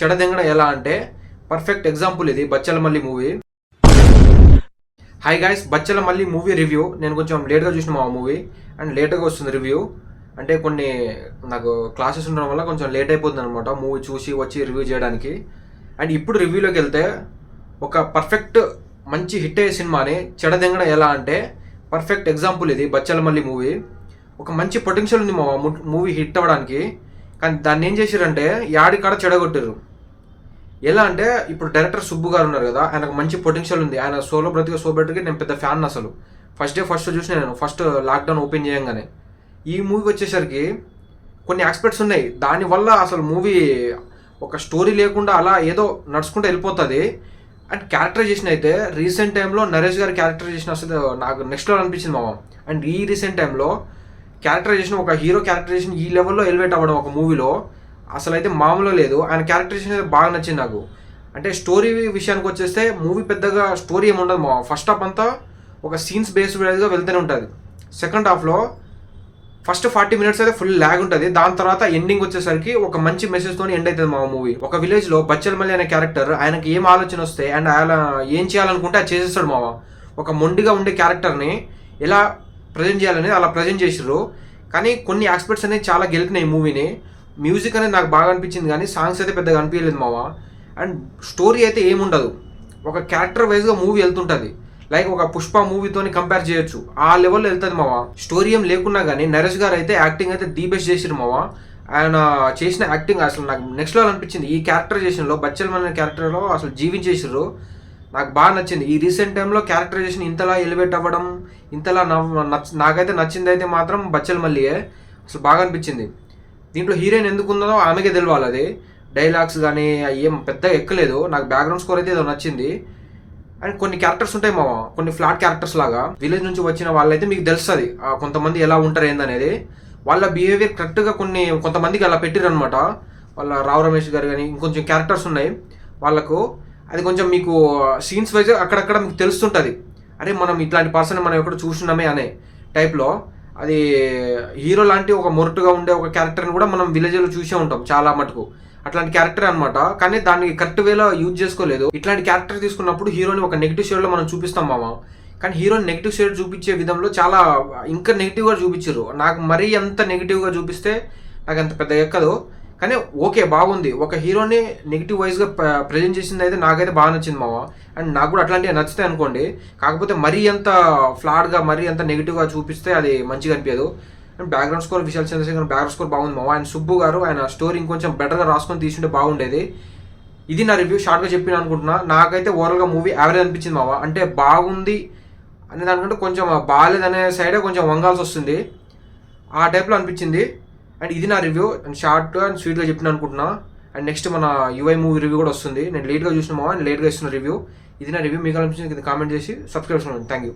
చెడదెంగడం ఎలా అంటే perfect example ఇది Bachhala Malli movie. Hi guys, Bachhala Malli movie review. నేను కొంచెం లేట్గా చూసిన మా మూవీ అండ్ లేట్గా వస్తుంది రివ్యూ. అంటే కొన్ని నాకు క్లాసెస్ ఉండడం వల్ల కొంచెం లేట్ అయిపోతుంది అనమాట మూవీ చూసి వచ్చి రివ్యూ చేయడానికి. అండ్ ఇప్పుడు రివ్యూలోకి వెళ్తే ఒక పర్ఫెక్ట్ మంచి హిట్ అయ్యే సినిమాని చెడదెంగడం ఎలా అంటే పర్ఫెక్ట్ ఎగ్జాంపుల్ ఇది బచ్చలమల్లి మూవీ. ఒక మంచి పొటెన్షియల్ ఉంది మా మూవీ హిట్ అవ్వడానికి, కానీ దాన్ని ఏం చేశారంటే యాడికాడ చెడగొట్టారు. ఎలా అంటే ఇప్పుడు డైరెక్టర్ సుబ్బు గారు ఉన్నారు కదా, ఆయనకు మంచి పొటెన్షియల్ ఉంది. ఆయన సోలో బ్రతిక సోబెట్కి నేను పెద్ద ఫ్యాన్. అసలు ఫస్ట్ చూసిన నేను ఫస్ట్ లాక్డౌన్ ఓపెన్ చేయంగానే. ఈ మూవీ వచ్చేసరికి కొన్ని ఆస్పెక్ట్స్ ఉన్నాయి, దానివల్ల అసలు మూవీ ఒక స్టోరీ లేకుండా అలా ఏదో నడుచుకుంటూ వెళ్ళిపోతుంది. అండ్ క్యారెక్టరైజేషన్ అయితే రీసెంట్ టైంలో నరేష్ గారి క్యారెక్టరైజేషన్ అసలు నాకు నెక్స్ట్ లెవెల్ అనిపించింది మామ. అండ్ ఈ రీసెంట్ టైంలో క్యారెక్టరైజేషన్, ఒక హీరో క్యారెక్టరైజేషన్ ఈ లెవెల్లో ఎలివేట్ అవ్వడం ఒక మూవీలో అసలు అయితే మామూలు లేదు. ఆయన క్యారెక్టరైజేషన్ అయితే బాగా నచ్చింది నాకు. అంటే స్టోరీ విషయానికి వచ్చేస్తే మూవీ పెద్దగా స్టోరీ ఏమి ఉండదు మా. ఫస్ట్ హాఫ్ అంతా ఒక సీన్స్ బేస్డ్ వైజ్గా వెళ్తూనే ఉంటుంది. సెకండ్ హాఫ్లో ఫస్ట్ 40 minutes అయితే ఫుల్ ల్యాగ్ ఉంటుంది. దాని తర్వాత ఎండింగ్ వచ్చేసరికి ఒక మంచి మెసేజ్తో ఎండ్ అవుతుంది మా మూవీ. ఒక విలేజ్లో బచ్చలమల్లి అనే క్యారెక్టర్, ఆయనకి ఏం ఆలోచన వస్తే అండ్ ఆయన ఏం చేయాలనుకుంటే అది చేసేస్తాడు మావ. ఒక మొండిగా ఉండే క్యారెక్టర్ని ఎలా ప్రజెంట్ చేయాలనేది అలా ప్రజెంట్ చేసారు. కానీ కొన్ని ఆస్పెక్ట్స్ అనేవి చాలా గెలిపినాయి ఈ మూవీని. మ్యూజిక్ అనేది నాకు బాగా అనిపించింది, కానీ సాంగ్స్ అయితే పెద్దగా అనిపించలేదు మావ. అండ్ స్టోరీ అయితే ఏముండదు, ఒక క్యారెక్టర్ వైజ్గా మూవీ వెళ్తుంటుంది. లైక్ ఒక పుష్ప మూవీతో కంపేర్ చేయొచ్చు, ఆ లెవెల్లో వెళ్తుంది మావ. స్టోరీ ఏం లేకున్నా కానీ నరేష్ గారు అయితే యాక్టింగ్ అయితే ది బెస్ట్ చేసిరు మావ. ఆయన చేసిన యాక్టింగ్ అసలు నాకు నెక్స్ట్ లెవెల్ అనిపించింది. ఈ క్యారెక్టరైజేషన్లో బచ్చలమల్లి క్యారెక్టర్లో అసలు జీవించేసారు, నాకు బాగా నచ్చింది. ఈ రీసెంట్ టైంలో క్యారెక్టరైజేషన్ ఇంతలా ఎలివేట్ అవ్వడం, ఇంతలా నాకైతే నచ్చింది అయితే మాత్రం బచ్చలమల్లియే. అసలు బాగా అనిపించింది. దీంట్లో హీరోయిన్ ఎందుకు ఉందో ఆమెకే తెలియాలి. అది డైలాగ్స్ కానీ ఏం పెద్ద ఎక్కలేదు. నాకు బ్యాక్గ్రౌండ్ స్కోర్ అయితే ఏదో నచ్చింది. అండ్ కొన్ని క్యారెక్టర్స్ ఉంటాయి మామ, కొన్ని ఫ్లాట్ క్యారెక్టర్స్ లాగా. విలేజ్ నుంచి వచ్చిన వాళ్ళైతే మీకు తెలుస్తుంది కొంతమంది ఎలా ఉంటారు ఏందనేది. వాళ్ళ బిహేవియర్ కరెక్ట్గా కొంతమందికి అలా పెట్టిరనమాట. వాళ్ళ రావు రమేష్ గారు కానీ ఇంకొంచెం క్యారెక్టర్స్ ఉన్నాయి వాళ్ళకు. అది కొంచెం మీకు సీన్స్ వైజ్ అక్కడక్కడ మీకు తెలుస్తుంటుంది, అరే మనం ఇట్లాంటి పర్సన్ మనం ఎక్కడ చూస్తున్నామే అనే టైప్లో. అది హీరో లాంటి ఒక మొరటుగా ఉండే ఒక క్యారెక్టర్ని కూడా మనం విలేజ్లో చూసే ఉంటాం చాలా మటుకు. అట్లాంటి క్యారెక్టర్ అనమాట, కానీ దాన్ని కరెక్ట్ వేలో యూజ్ చేసుకోలేదు. ఇట్లాంటి క్యారెక్టర్ తీసుకున్నప్పుడు హీరోని ఒక నెగిటివ్ షేడ్లో మనం చూపిస్తాం మామ, కానీ హీరోని నెగిటివ్ షేడ్ చూపించే విధంలో చాలా ఇంకా నెగిటివ్గా చూపించారు. నాకు మరీ అంత నెగిటివ్గా చూపిస్తే నాకు అంత పెద్ద ఎక్కదు, కానీ ఓకే బాగుంది. ఒక హీరోని నెగిటివ్ వైజ్గా ప్రజెంట్ చేసింది అయితే నాకైతే బాగా నచ్చింది మామ. అండ్ నాకు కూడా అట్లాంటివి నచ్చుతాయి అనుకోండి, కాకపోతే మరీ అంత ఫ్లాట్గా మరీ అంత నెగిటివ్గా చూపిస్తే అది మంచిగా అనిపించదు. And background score Vishal Chandrashekhar background score బాగుంది మామ. అండ్ సుబ్బు గారు ఆయన స్టోరీ ఇంకొంచెం బెటర్గా రాసుకొని తీసుకుంటే బాగుండేది. ఇది నా రివ్యూ, షార్ట్గా చెప్పిన అనుకుంటున్నా. నాకైతే ఓవరాల్గా మూవీ యావరేజ్ అనిపించింది మామ. అంటే బాగుంది అనే దానికంటే కొంచెం బాగాలేదనే సైడే కొంచెం వంగాల్సి వస్తుంది, ఆ టైప్లో అనిపించింది. అండ్ ఇది నా రివ్యూ. అండ్ షార్ట్గా అండ్ స్వీట్గా చెప్పిన అనుకుంటున్నా. అండ్ నెక్స్ట్ మన యుఐ మూవీ రివ్యూ కూడా వస్తుంది. నేను లేట్గా చూసిన మావ, అండ్ లేట్గా ఇస్తున్న రివ్యూ. ఇది నా రివ్యూ. మీకు అనిపించింది కామెంట్ చేసి సబ్స్క్రైబ్ చేసుకోండి. Thank you.